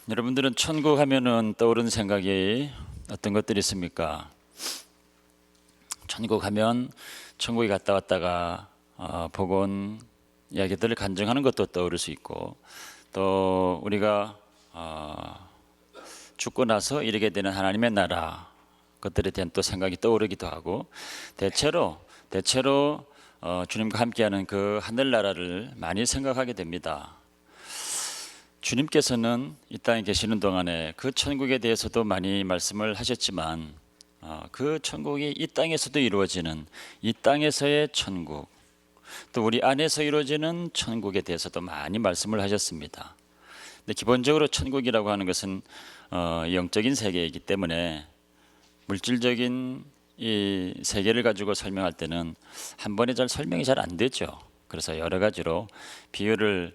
여러분들은 천국 하면은 떠오르는 생각이 어떤 것들이 있습니까? 천국 하면 천국에 갔다 왔다가 보고 온 이야기들을 간증하는 것도 떠오를 수 있고, 또 우리가 죽고 나서 이르게 되는 하나님의 나라 것들에 대한 또 생각이 떠오르기도 하고, 대체로 주님과 함께하는 그 하늘나라를 많이 생각하게 됩니다. 주님께서는 이 땅에 계시는 동안에 그 천국에 대해서도 많이 말씀을 하셨지만, 그 천국이 이 땅에서도 이루어지는 이 땅에서의 천국, 또 우리 안에서 이루어지는 천국에 대해서도 많이 말씀을 하셨습니다. 근데 기본적으로 천국이라고 하는 것은 영적인 세계이기 때문에 물질적인 이 세계를 가지고 설명할 때는 한 번에 설명이 잘 안 되죠. 그래서 여러 가지로 비유를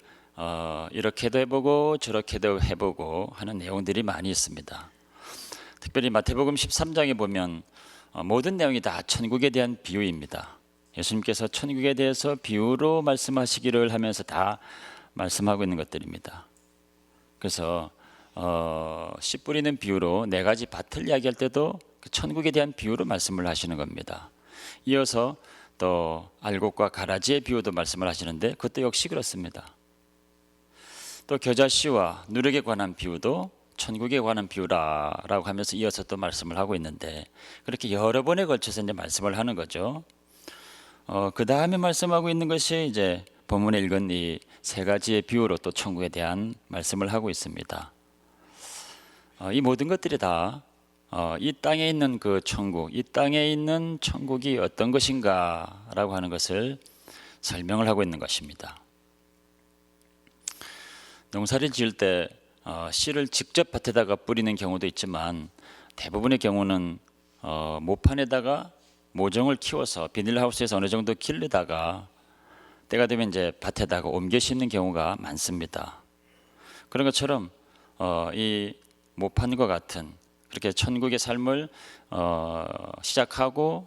이렇게도 해보고 저렇게도 해보고 하는 내용들이 많이 있습니다. 특별히 마태복음 13장에 보면 모든 내용이 다 천국에 대한 비유입니다. 예수님께서 천국에 대해서 비유로 말씀하시기를 하면서 다 말씀하고 있는 것들입니다. 그래서 씨 뿌리는 비유로 네 가지 밭을 이야기할 때도 그 천국에 대한 비유로 말씀을 하시는 겁니다. 이어서 또 알곡과 가라지의 비유도 말씀을 하시는데 그것도 역시 그렇습니다. 또 겨자씨와 누룩에 관한 비유도 천국에 관한 비유라라고 하면서 이어서 또 말씀을 하고 있는데, 그렇게 여러 번에 걸쳐서 이제 말씀을 하는 거죠. 그 다음에 말씀하고 있는 것이 이제 본문에 읽은 이 세 가지의 비유로 또 천국에 대한 말씀을 하고 있습니다. 이 모든 것들이 다 이 땅에 있는 그 천국, 이 땅에 있는 천국이 어떤 것인가라고 하는 것을 설명을 하고 있는 것입니다. 농사를 지을 때 씨를 직접 밭에다가 뿌리는 경우도 있지만, 대부분의 경우는 모판에다가 모종을 키워서 비닐하우스에서 어느 정도 길르다가 때가 되면 이제 밭에다가 옮겨 심는 경우가 많습니다. 그런 것처럼 이 모판과 같은 그렇게 천국의 삶을 시작하고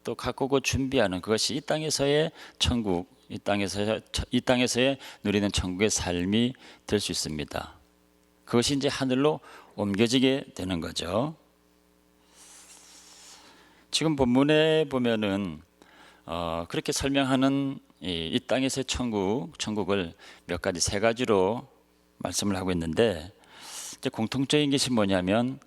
또 가꾸고 준비하는 그것이 이 땅에서의 천국, 이 땅에서의 누리는 천국의 삶이 될 수 있습니다. 그것이 이제 하늘로 옮겨지게 되는 거죠. 지금 본문에 보면은 그렇게 설명하는 이 땅에서의 천국을 몇 가지 세 가지로 말씀을 하고 있는데, 이제 공통적인 것이 뭐냐면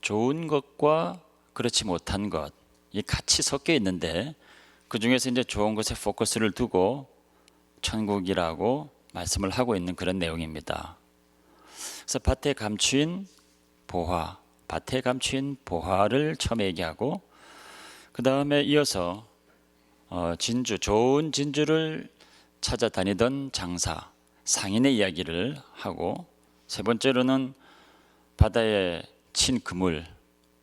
좋은 것과 그렇지 못한 것, 이 같이 섞여 있는데 그 중에서 이제 좋은 것에 포커스를 두고 천국이라고 말씀을 하고 있는 그런 내용입니다. 그래서 밭에 감추인 보화를 처음에 얘기하고, 그 다음에 이어서 좋은 진주를 찾아다니던 장사, 상인의 이야기를 하고, 세 번째로는 바다에 친 그물,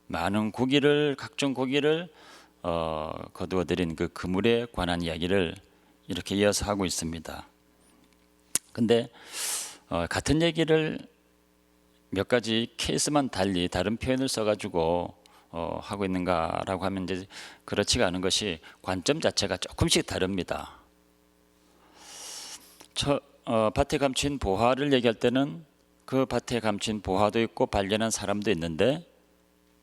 많은 각종 고기를 거두어들인 그 그물에 관한 이야기를 이렇게 이어서 하고 있습니다. 근데 같은 얘기를 몇 가지 케이스만 달리 다른 표현을 써가지고 하고 있는가라고 하면 이제 그렇지가 않은 것이, 관점 자체가 조금씩 다릅니다. 밭에 감춘 보화를 얘기할 때는 그 밭에 감춘 보화도 있고 발견한 사람도 있는데,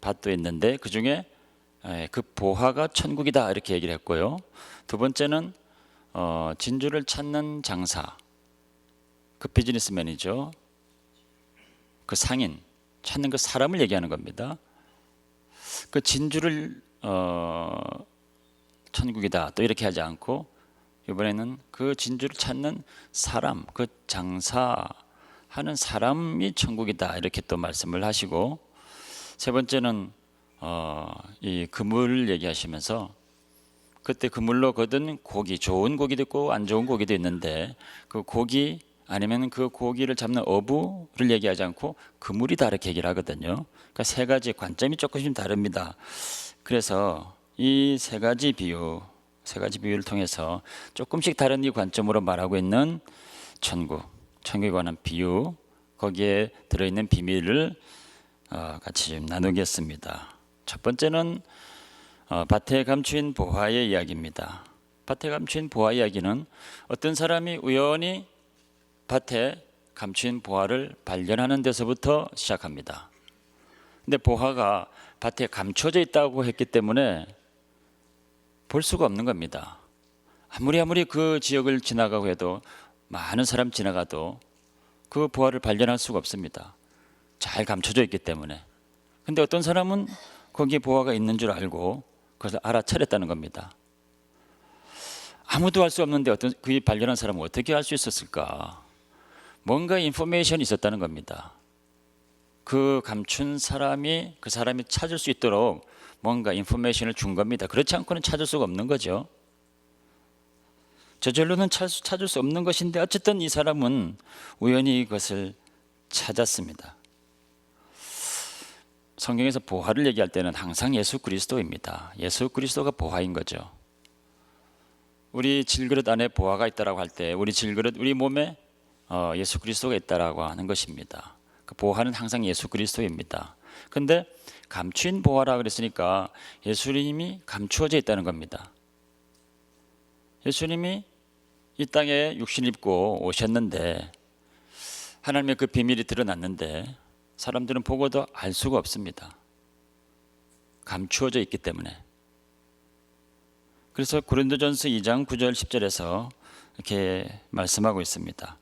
밭도 있는데 그 중에 그 보화가 천국이다 이렇게 얘기를 했고요. 두 번째는 진주를 찾는 장사, 그 비즈니스맨이죠. 그 상인, 찾는 그 사람을 얘기하는 겁니다. 그 진주를 천국이다 또 이렇게 하지 않고, 이번에는 그 진주를 찾는 사람, 그 장사하는 사람이 천국이다 이렇게 또 말씀을 하시고, 세 번째는 이 그물을 얘기하시면서 그때 그물로 거둔 고기, 좋은 고기도 있고 안 좋은 고기도 있는데, 그 고기 아니면 그 고기를 잡는 어부를 얘기하지 않고 그물이다 이렇게 얘기를 하거든요. 그러니까 세 가지 관점이 조금씩 다릅니다. 그래서 이 세 가지 비유를 통해서 조금씩 다른 이 관점으로 말하고 있는 천국에 관한 비유, 거기에 들어있는 비밀을 같이 좀 나누겠습니다. 첫 번째는 밭에 감추인 보화의 이야기입니다. 밭에 감추인 보화 이야기는 어떤 사람이 우연히 밭에 감추인 보화를 발견하는 데서부터 시작합니다. 근데 보화가 밭에 감춰져 있다고 했기 때문에 볼 수가 없는 겁니다. 아무리 그 지역을 지나가고 해도, 많은 사람 지나가도 그 보화를 발견할 수가 없습니다. 잘 감춰져 있기 때문에. 근데 어떤 사람은 거기에 보화가 있는 줄 알고 그것을 알아차렸다는 겁니다. 아무도 알 수 없는데 그 발견한 사람은 어떻게 알 수 있었을까? 뭔가 인포메이션이 있었다는 겁니다. 그 감춘 사람이, 그 사람이 찾을 수 있도록 뭔가 인포메이션을 준 겁니다. 그렇지 않고는 찾을 수가 없는 거죠. 저절로는 찾을 수 없는 것인데 어쨌든 이 사람은 우연히 이것을 찾았습니다. 성경에서 보화를 얘기할 때는 항상 예수 그리스도입니다. 예수 그리스도가 보화인 거죠. 우리 질그릇 안에 보화가 있다라고 할 때 우리 질그릇, 우리 몸에 예수 그리스도가 있다라고 하는 것입니다. 그 보화는 항상 예수 그리스도입니다. 근데 감추인 보화라 그랬으니까 예수님이 감추어져 있다는 겁니다. 예수님이 이 땅에 육신 입고 오셨는데 하나님의 그 비밀이 드러났는데 사람들은 보고도 알 수가 없습니다. 감추어져 있기 때문에. 그래서 고린도전서 2장 9절 10절에서 이렇게 말씀하고 있습니다.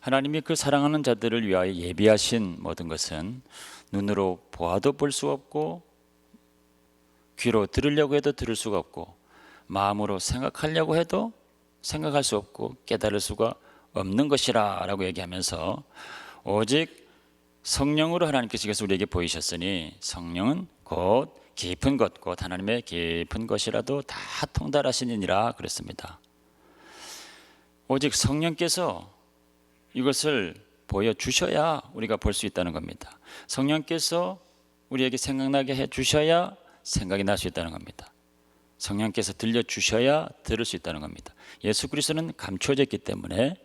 하나님이 그 사랑하는 자들을 위하여 예비하신 모든 것은 눈으로 보아도 볼 수 없고 귀로 들으려고 해도 들을 수가 없고 마음으로 생각하려고 해도 생각할 수 없고 깨달을 수가 없는 것이라 라고 얘기하면서 오직 성령으로 하나님께서 이것을 우리에게 보이셨으니 성령은 곧 깊은 것, 곧 하나님의 깊은 것이라도 다 통달하시느니라 그랬습니다. 오직 성령께서 이것을 보여주셔야 우리가 볼 수 있다는 겁니다. 성령께서 우리에게 생각나게 해주셔야 생각이 날 수 있다는 겁니다. 성령께서 들려주셔야 들을 수 있다는 겁니다. 예수 그리스도는 감춰져 있기 때문에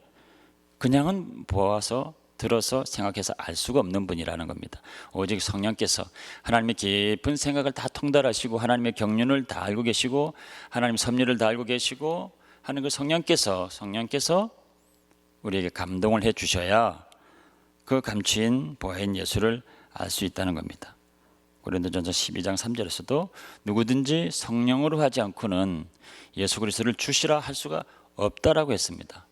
그냥은 보아서 들어서 생각해서 알 수가 없는 분이라는 겁니다. 오직 성령께서 하나님의 깊은 생각을 다 통달하시고 하나님의 경륜을 다 알고 계시고 하나님의 섭리를 다 알고 계시고 하는 그 성령께서 우리에게 감동을 해 주셔야 그 감추인 보혜인 예수를 알 수 있다는 겁니다. 고린도전서 12장 3절에서도 누구든지 성령으로 하지 않고는 예수 그리스도를 주시라 할 수가 없다라고 했습니다.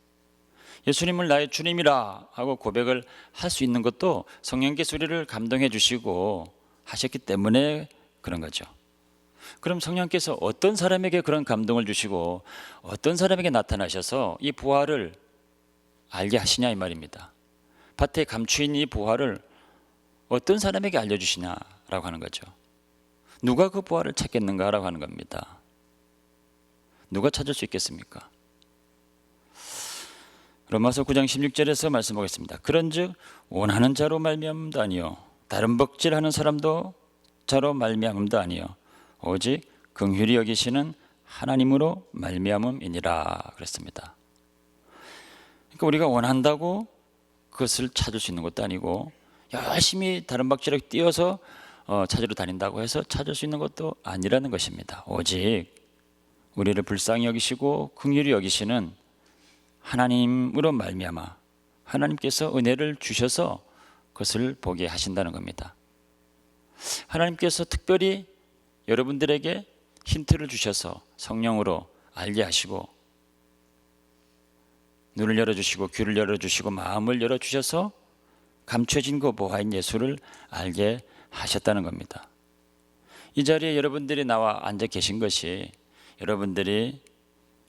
예수님을 나의 주님이라 하고 고백을 할 수 있는 것도 성령께서 우리를 감동해 주시고 하셨기 때문에 그런 거죠. 그럼 성령께서 어떤 사람에게 그런 감동을 주시고 어떤 사람에게 나타나셔서 이 보화를 알게 하시냐 이 말입니다. 밭에 감추인 이 보화를 어떤 사람에게 알려주시냐라고 하는 거죠. 누가 그 보화를 찾겠는가라고 하는 겁니다. 누가 찾을 수 있겠습니까? 로마서 9장 16절에서 말씀하겠습니다. 그런즉 원하는 자로 말미암음도 아니요 다른 복질하는 사람도 자로 말미암음도 아니요 오직 긍휼히 여기시는 하나님으로 말미암음이니라 그랬습니다. 그러니까 우리가 원한다고 그것을 찾을 수 있는 것도 아니고 열심히 다른 박질에 뛰어서 찾으러 다닌다고 해서 찾을 수 있는 것도 아니라는 것입니다. 오직 우리를 불쌍히 여기시고 긍휼히 여기시는 하나님으로 말미암아 하나님께서 은혜를 주셔서 그것을 보게 하신다는 겁니다. 하나님께서 특별히 여러분들에게 힌트를 주셔서 성령으로 알게 하시고 눈을 열어주시고 귀를 열어주시고 마음을 열어주셔서 감춰진 그 보화인 예수를 알게 하셨다는 겁니다. 이 자리에 여러분들이 나와 앉아 계신 것이 여러분들이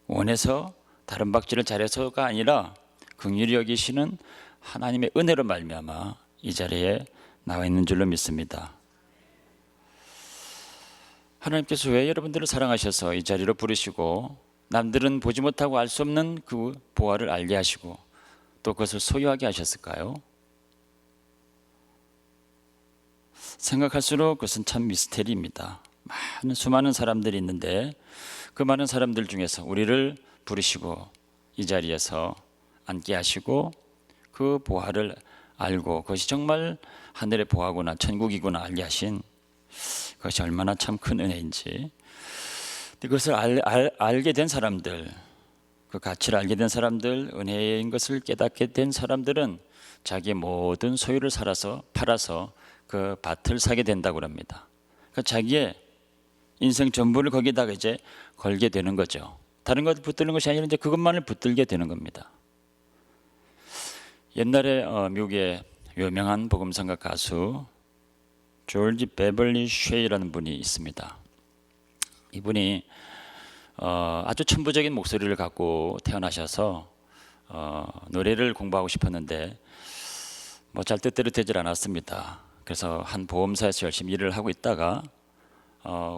원해서 다른 박질을 잘해서가 아니라 긍휼히 여기시는 하나님의 은혜로 말미암아 이 자리에 나와 있는 줄로 믿습니다. 하나님께서 왜 여러분들을 사랑하셔서 이 자리로 부르시고 남들은 보지 못하고 알 수 없는 그 보화를 알게 하시고 또 그것을 소유하게 하셨을까요? 생각할수록 그것은 참 미스테리입니다. 수많은 사람들이 있는데 그 많은 사람들 중에서 우리를 부르시고 이 자리에서 앉게 하시고 그 보화를 알고 그것이 정말 하늘의 보화구나 천국이구나 알게 하신 그것이 얼마나 참 큰 은혜인지 그것을 알게 된 사람들 그 가치를 알게 된 사람들 은혜인 것을 깨닫게 된 사람들은 자기의 모든 소유를 팔아서 그 밭을 사게 된다고 합니다. 그러니까 자기의 인생 전부를 거기다가 이제 걸게 되는 거죠. 다른 것 붙드는 것이 아니라 이제 그것만을 붙들게 되는 겁니다. 옛날에 미국의 유명한 복음성가 가수 조지 베벌리 쉐이라는 분이 있습니다. 이분이 아주 천부적인 목소리를 갖고 태어나셔서 노래를 공부하고 싶었는데 뭐 잘 뜻대로 되질 않았습니다. 그래서 한 보험사에서 열심히 일을 하고 있다가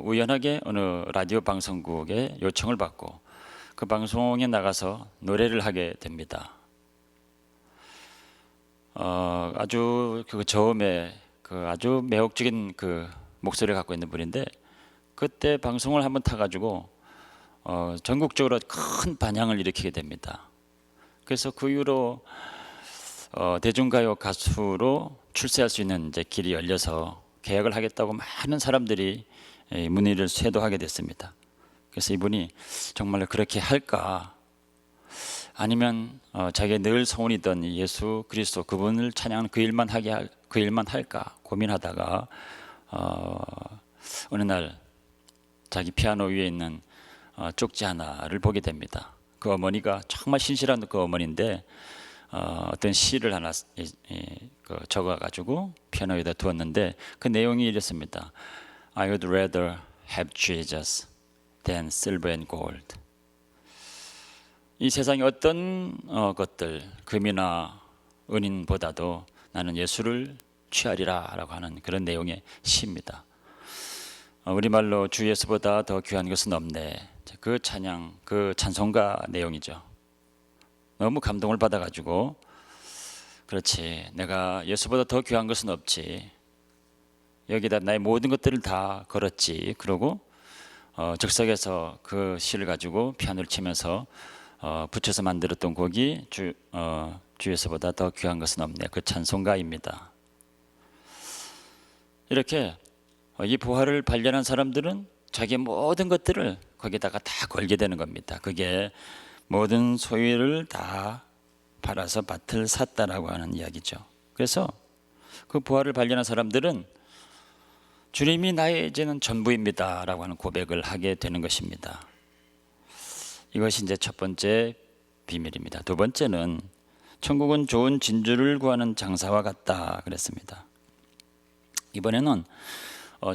우연하게 어느 라디오 방송국에 요청을 받고 그 방송에 나가서 노래를 하게 됩니다. 아주 그 저음에 그 아주 매혹적인 그 목소리를 갖고 있는 분인데 그때 방송을 한번 타가지고 전국적으로 큰 반향을 일으키게 됩니다. 그래서 그 이후로 대중가요 가수로 출세할 수 있는 이제 길이 열려서 계약을 하겠다고 많은 사람들이 문의를 쇄도하게 됐습니다. 그래서 이분이 정말로 그렇게 할까? 아니면 자기가 늘 소원이던 예수 그리스도 그분을 찬양하는 그 일만 할까 고민하다가 어느 날 자기 피아노 위에 있는 쪽지 하나를 보게 됩니다. 그 어머니가 정말 신실한 그 어머니인데 어떤 시를 하나 적어가지고 피아노 위에다 두었는데 그 내용이 이랬습니다. I would rather have Jesus than silver and gold. 이 세상의 어떤 것들, 금이나 은인보다도 나는 예수를 취하리라 라고 하는 그런 내용의 시입니다. 우리말로 주 예수보다 더 귀한 것은 없네. 그 찬양, 그 찬송가 내용이죠. 너무 감동을 받아가지고 그렇지, 내가 예수보다 더 귀한 것은 없지. 여기다 나의 모든 것들을 다 걸었지. 그러고 즉석에서 그 시를 가지고 피아노를 치면서 붙여서 만들었던 곡이 주 예수보다 더 귀한 것은 없네. 그 찬송가입니다. 이렇게 이 부활을 발견한 사람들은 자기의 모든 것들을 거기다가 다 걸게 되는 겁니다. 그게 모든 소유를 다 팔아서 밭을 샀다라고 하는 이야기죠. 그래서 그 부활을 발견한 사람들은 주님이 나의 이제는 전부입니다라고 하는 고백을 하게 되는 것입니다. 이것이 이제 첫 번째 비밀입니다. 두 번째는 천국은 좋은 진주를 구하는 장사와 같다 그랬습니다. 이번에는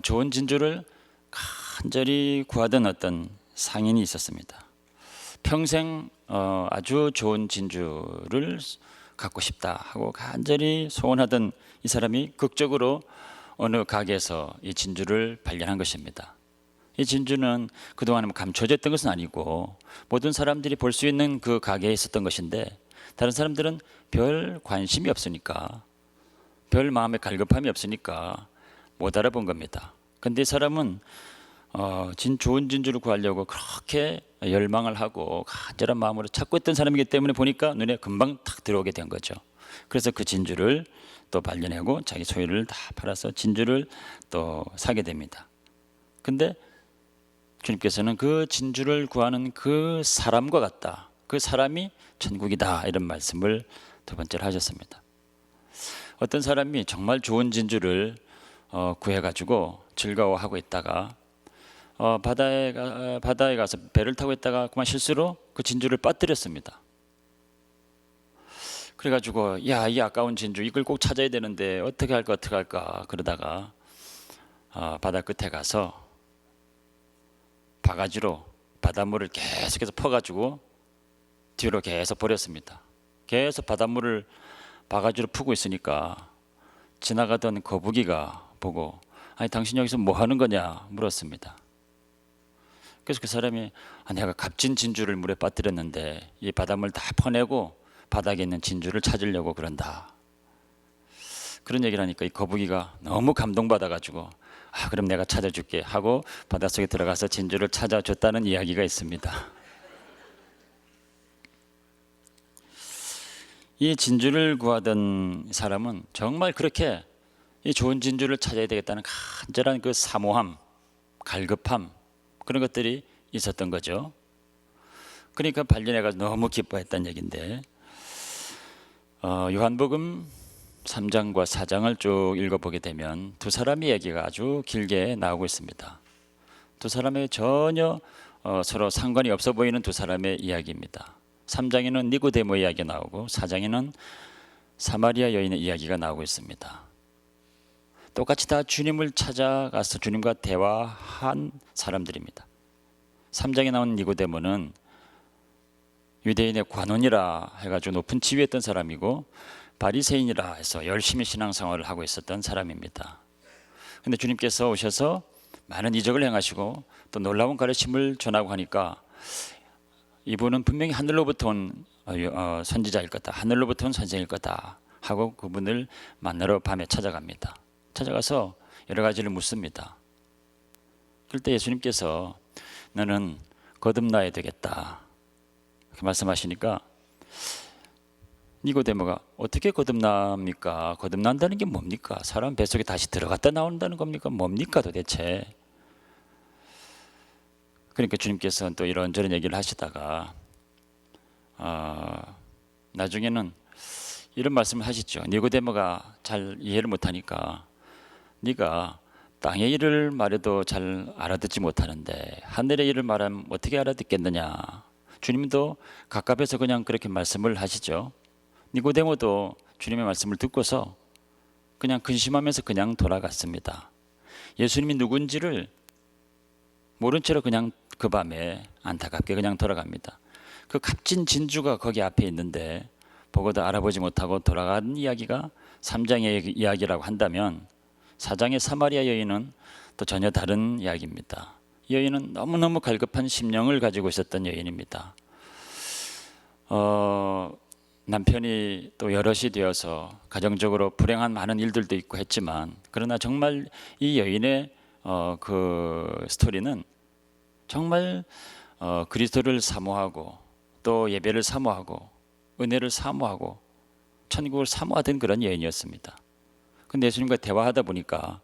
좋은 진주를 간절히 구하던 어떤 상인이 있었습니다. 평생 아주 좋은 진주를 갖고 싶다 하고 간절히 소원하던 이 사람이 극적으로 어느 가게에서 이 진주를 발견한 것입니다. 이 진주는 그동안 감춰졌던 것은 아니고 모든 사람들이 볼 수 있는 그 가게에 있었던 것인데 다른 사람들은 별 관심이 없으니까, 별 마음의 갈급함이 없으니까 못 알아본 겁니다. 근데 이 사람은 좋은 진주를 구하려고 그렇게 열망을 하고 간절한 마음으로 찾고 있던 사람이기 때문에 보니까 눈에 금방 탁 들어오게 된 거죠. 그래서 그 진주를 또 발견하고 자기 소유를 다 팔아서 진주를 또 사게 됩니다. 근데 주님께서는 그 진주를 구하는 그 사람과 같다. 그 사람이 천국이다. 이런 말씀을 두 번째로 하셨습니다. 어떤 사람이 정말 좋은 진주를 구해가지고 즐거워하고 있다가 바다에 가서 배를 타고 있다가 그만 실수로 그 진주를 빠뜨렸습니다. 그래가지고 야, 이 아까운 진주 이걸 꼭 찾아야 되는데 어떻게 할까 그러다가 바다 끝에 가서 바가지로 바닷물을 계속해서 퍼가지고 뒤로 계속 버렸습니다. 계속 바닷물을 바가지로 푸고 있으니까 지나가던 거북이가 보고 아니 당신 여기서 뭐 하는 거냐 물었습니다. 그래서 그 사람이 내가 값진 진주를 물에 빠뜨렸는데 이 바닷물 다 퍼내고 바닥에 있는 진주를 찾으려고 그런다. 그런 얘기를 하니까 이 거북이가 너무 감동받아가지고 그럼 내가 찾아줄게 하고 바닷속에 들어가서 진주를 찾아줬다는 이야기가 있습니다. 이 진주를 구하던 사람은 정말 그렇게 이 좋은 진주를 찾아야 되겠다는 간절한 그 사모함, 갈급함 그런 것들이 있었던 거죠. 그러니까 발견해가지고 너무 기뻐했다는 얘기인데 요한복음 3장과 4장을 쭉 읽어보게 되면 두 사람의 이야기가 아주 길게 나오고 있습니다. 두 사람의 전혀 서로 상관이 없어 보이는 두 사람의 이야기입니다. 3장에는 니고데모 이야기가 나오고 4장에는 사마리아 여인의 이야기가 나오고 있습니다. 똑같이 다 주님을 찾아가서 주님과 대화한 사람들입니다. 3장에 나온 니고데모는 유대인의 관원이라 해가지고 높은 지위에 있던 사람이고 바리새인이라 해서 열심히 신앙생활을 하고 있었던 사람입니다. 근데 주님께서 오셔서 많은 이적을 행하시고 또 놀라운 가르침을 전하고 하니까 이분은 분명히 하늘로부터 온 선지자일 거다, 하늘로부터 온 선생일 거다 하고 그분을 만나러 밤에 찾아갑니다. 찾아가서 여러 가지를 묻습니다. 그때 예수님께서 너는 거듭나야 되겠다 이렇게 말씀하시니까 니고데모가 어떻게 거듭납니까? 거듭난다는 게 뭡니까? 사람 뱃속에 다시 들어갔다 나온다는 겁니까? 뭡니까 도대체? 그러니까 주님께서는 또 이런저런 얘기를 하시다가 나중에는 이런 말씀을 하시죠. 니고데모가 잘 이해를 못하니까 네가 땅의 일을 말해도 잘 알아듣지 못하는데 하늘의 일을 말하면 어떻게 알아듣겠느냐. 주님도 갑갑해서 그냥 그렇게 말씀을 하시죠. 니고데모도 주님의 말씀을 듣고서 그냥 근심하면서 그냥 돌아갔습니다. 예수님이 누군지를 모른 채로 그냥 그 밤에 안타깝게 그냥 돌아갑니다. 그 값진 진주가 거기 앞에 있는데 보고도 알아보지 못하고 돌아간 이야기가 3장의 이야기라고 한다면 4장의 사마리아 여인은 또 전혀 다른 이야기입니다. 이 여인은 너무너무 갈급한 심령을 가지고 있었던 여인입니다. 남편이 또 여럿이 되어서 가정적으로 불행한 많은 일들도 있고 했지만 그러나 정말 이 여인의 그 스토리는 정말 그리스도를 사모하고 또 예배를 사모하고 은혜를 사모하고 천국을 사모하던 그런 여인이었습니다. 근데 예수님과 대화하다 보니까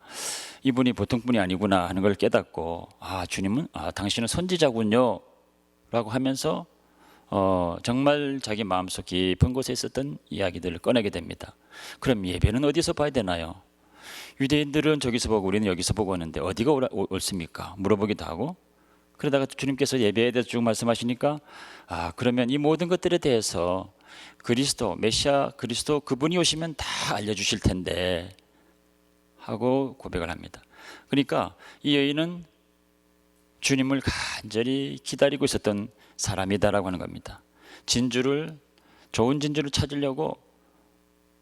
이분이 보통 분이 아니구나 하는 걸 깨닫고 주님은 당신은 선지자군요 라고 하면서 정말 자기 마음속 깊은 곳에 있었던 이야기들을 꺼내게 됩니다. 그럼 예배는 어디서 봐야 되나요? 유대인들은 저기서 보고 우리는 여기서 보고 하는데 어디가 옳습니까? 물어보기도 하고 그러다가 주님께서 예배에 대해서 쭉 말씀하시니까 그러면 이 모든 것들에 대해서 그리스도 메시아 그리스도 그분이 오시면 다 알려주실 텐데 하고 고백을 합니다. 그러니까 이 여인은 주님을 간절히 기다리고 있었던 사람이다라고 하는 겁니다. 좋은 진주를 찾으려고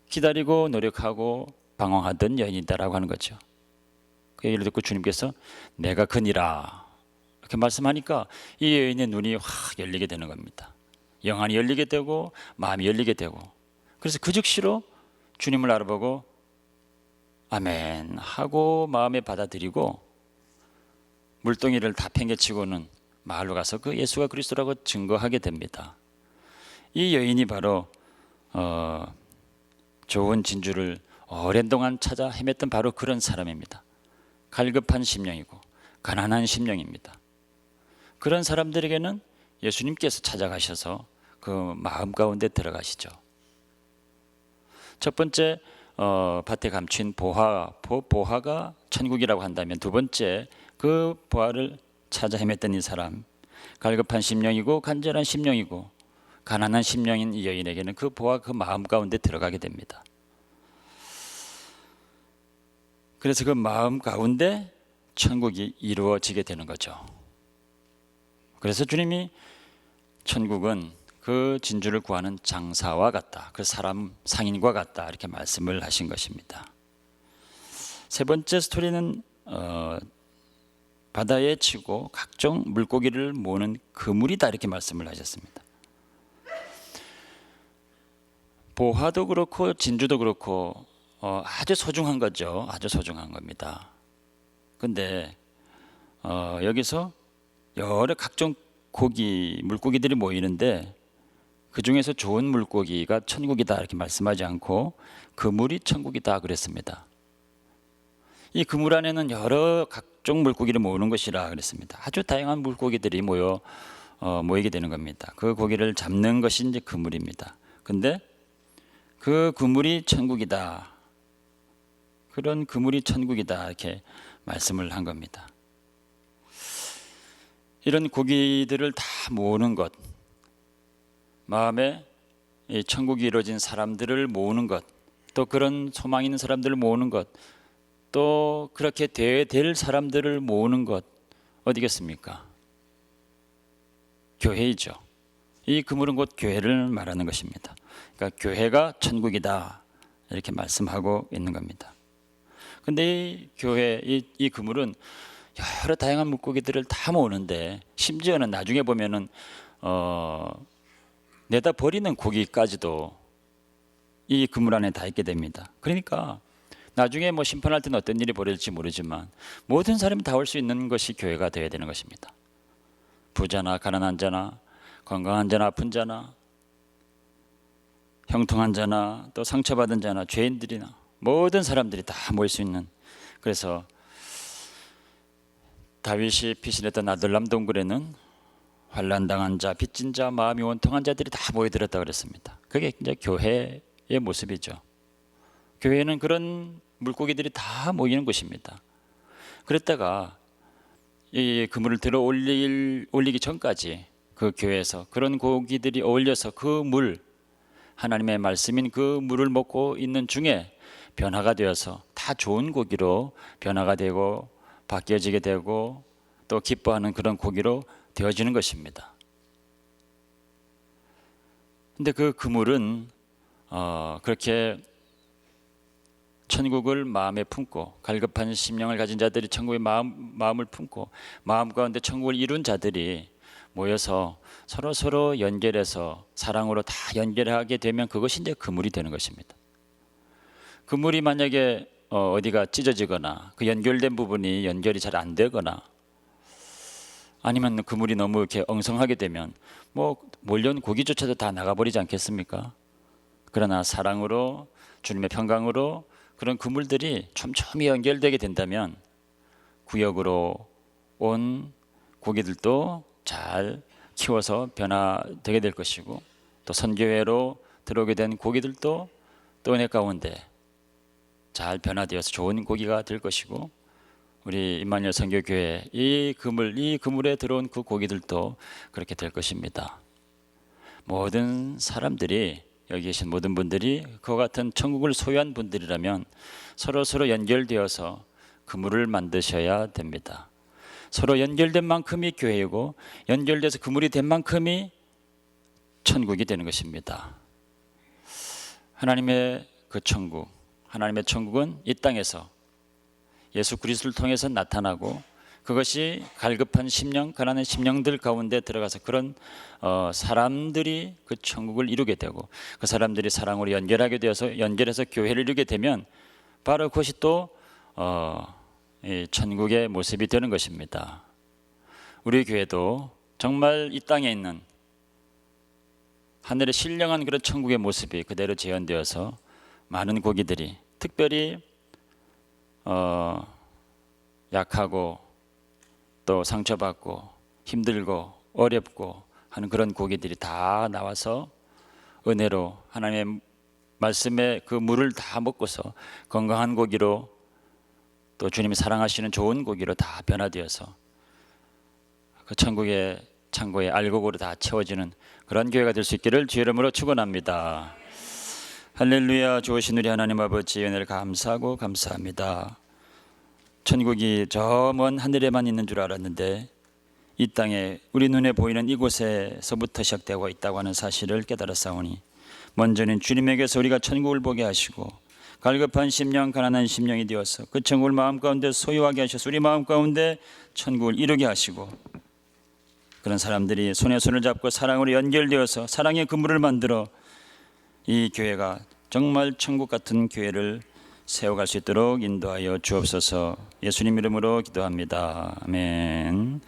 기다리고 노력하고 방황하던 여인이다라고 하는 거죠. 그 얘기를 듣고 주님께서 내가 그니라 이렇게 말씀하니까 이 여인의 눈이 확 열리게 되는 겁니다. 영안이 열리게 되고 마음이 열리게 되고 그래서 그 즉시로 주님을 알아보고 아멘 하고 마음에 받아들이고 물동이를 다 팽개치고는 마을로 가서 그 예수가 그리스도라고 증거하게 됩니다. 이 여인이 바로 좋은 진주를 오랜 동안 찾아 헤맸던 바로 그런 사람입니다. 갈급한 심령이고 가난한 심령입니다. 그런 사람들에게는 예수님께서 찾아가셔서 그 마음 가운데 들어가시죠. 첫 번째 밭에 감춘 보화가 천국이라고 한다면 두 번째 그 보화를 찾아 헤맸던 이 사람 갈급한 심령이고 간절한 심령이고 가난한 심령인 이 여인에게는 그 보화 그 마음 가운데 들어가게 됩니다. 그래서 그 마음 가운데 천국이 이루어지게 되는 거죠. 그래서 주님이 천국은 그 진주를 구하는 장사와 같다. 그 사람 상인과 같다. 이렇게 말씀을 하신 것입니다. 세 번째 스토리는 바다에 치고 각종 물고기를 모으는 그물이다. 이렇게 말씀을 하셨습니다. 보화도 그렇고 진주도 그렇고 아주 소중한 거죠. 아주 소중한 겁니다. 근데 여기서 여러 각종 물고기들이 모이는데 그 중에서 좋은 물고기가 천국이다 이렇게 말씀하지 않고 그물이 천국이다 그랬습니다. 이 그물 안에는 여러 각종 물고기를 모으는 것이라 그랬습니다. 아주 다양한 물고기들이 모이게 되는 겁니다. 그 고기를 잡는 것이 이제 그물입니다. 근데 그 그물이 천국이다 그런 그물이 천국이다 이렇게 말씀을 한 겁니다. 이런 고기들을 다 모으는 것, 마음에 이 천국이 이루어진 사람들을 모으는 것, 또 그런 소망 있는 사람들을 모으는 것, 또 그렇게 되어야 될 사람들을 모으는 것 어디겠습니까? 교회이죠. 이 그물은 곧 교회를 말하는 것입니다. 그러니까 교회가 천국이다 이렇게 말씀하고 있는 겁니다. 근데 이 교회, 이 그물은 여러 다양한 물고기들을 다 모으는데 심지어는 나중에 보면은 내다 버리는 고기까지도 이 그물 안에 다 있게 됩니다. 그러니까 나중에 뭐 심판할 때는 어떤 일이 벌어질지 모르지만 모든 사람이 다 올 수 있는 것이 교회가 되어야 되는 것입니다. 부자나 가난한 자나 건강한 자나 아픈 자나 형통한 자나 또 상처받은 자나 죄인들이나 모든 사람들이 다 모일 수 있는, 그래서 다윗이 피신했던 아들람 동굴에는 환난당한 자, 빚진 자, 마음이 원통한 자들이 다 모여들었다고 그랬습니다. 그게 이제 교회의 모습이죠. 교회는 그런 물고기들이 다 모이는 곳입니다. 그랬다가 이 그물을 들어 올리기 전까지 그 교회에서 그런 고기들이 어울려서 그 물, 하나님의 말씀인 그 물을 먹고 있는 중에 변화가 되어서 다 좋은 고기로 변화가 되고 바뀌어지게 되고 또 기뻐하는 그런 고기로 되어지는 것입니다. 근데 그 그물은 그렇게 천국을 마음에 품고 갈급한 심령을 가진 자들이 천국의 마음을 품고 마음 가운데 천국을 이룬 자들이 모여서 서로 연결해서 사랑으로 다 연결하게 되면 그것이 이제 그물이 되는 것입니다. 그물이 만약에 어디가 찢어지거나 그 연결된 부분이 연결이 잘 안 되거나 아니면 그물이 너무 이렇게 엉성하게 되면 뭐 몰려온 고기조차도 다 나가버리지 않겠습니까? 그러나 사랑으로 주님의 평강으로 그런 그물들이 촘촘히 연결되게 된다면 구역으로 온 고기들도 잘 키워서 변화되게 될 것이고 또 선교회로 들어오게 된 고기들도 또 은혜 가운데 잘 변화되어서 좋은 고기가 될 것이고 우리 임마누엘 선교교회 이 그물에 들어온 그 고기들도 그렇게 될 것입니다. 모든 사람들이 여기 계신 모든 분들이 그와 같은 천국을 소유한 분들이라면 서로 연결되어서 그물을 만드셔야 됩니다. 서로 연결된 만큼이 교회이고 연결돼서 그물이 된 만큼이 천국이 되는 것입니다. 하나님의 그 천국, 하나님의 천국은 이 땅에서 예수 그리스도를 통해서 나타나고 그것이 갈급한 심령, 가난한 심령들 가운데 들어가서 그런 사람들이 그 천국을 이루게 되고 그 사람들이 사랑으로 연결하게 되어서 연결해서 교회를 이루게 되면 바로 그것이 또 이 천국의 모습이 되는 것입니다. 우리 교회도 정말 이 땅에 있는 하늘의 신령한 그런 천국의 모습이 그대로 재현되어서 많은 고기들이 특별히 약하고 또 상처받고 힘들고 어렵고 하는 그런 고기들이 다 나와서 은혜로 하나님의 말씀의 그 물을 다 먹고서 건강한 고기로 또 주님이 사랑하시는 좋은 고기로 다 변화되어서 그 천국의 창고에 알곡으로 다 채워지는 그런 교회가 될 수 있기를 주의 이름으로 축원합니다. 할렐루야. 좋으신 우리 하나님 아버지 은혜를 감사하고 감사합니다. 천국이 저 먼 하늘에만 있는 줄 알았는데 이 땅에 우리 눈에 보이는 이곳에서부터 시작되고 있다고 하는 사실을 깨달았사오니 먼저는 주님에게서 우리가 천국을 보게 하시고 갈급한 심령, 가난한 심령이 되어서 그 천국을 마음 가운데 소유하게 하셔서 우리 마음 가운데 천국을 이루게 하시고 그런 사람들이 손에 손을 잡고 사랑으로 연결되어서 사랑의 그물을 만들어 이 교회가 정말 천국 같은 교회를 세워갈 수 있도록 인도하여 주옵소서. 예수님 이름으로 기도합니다. 아멘.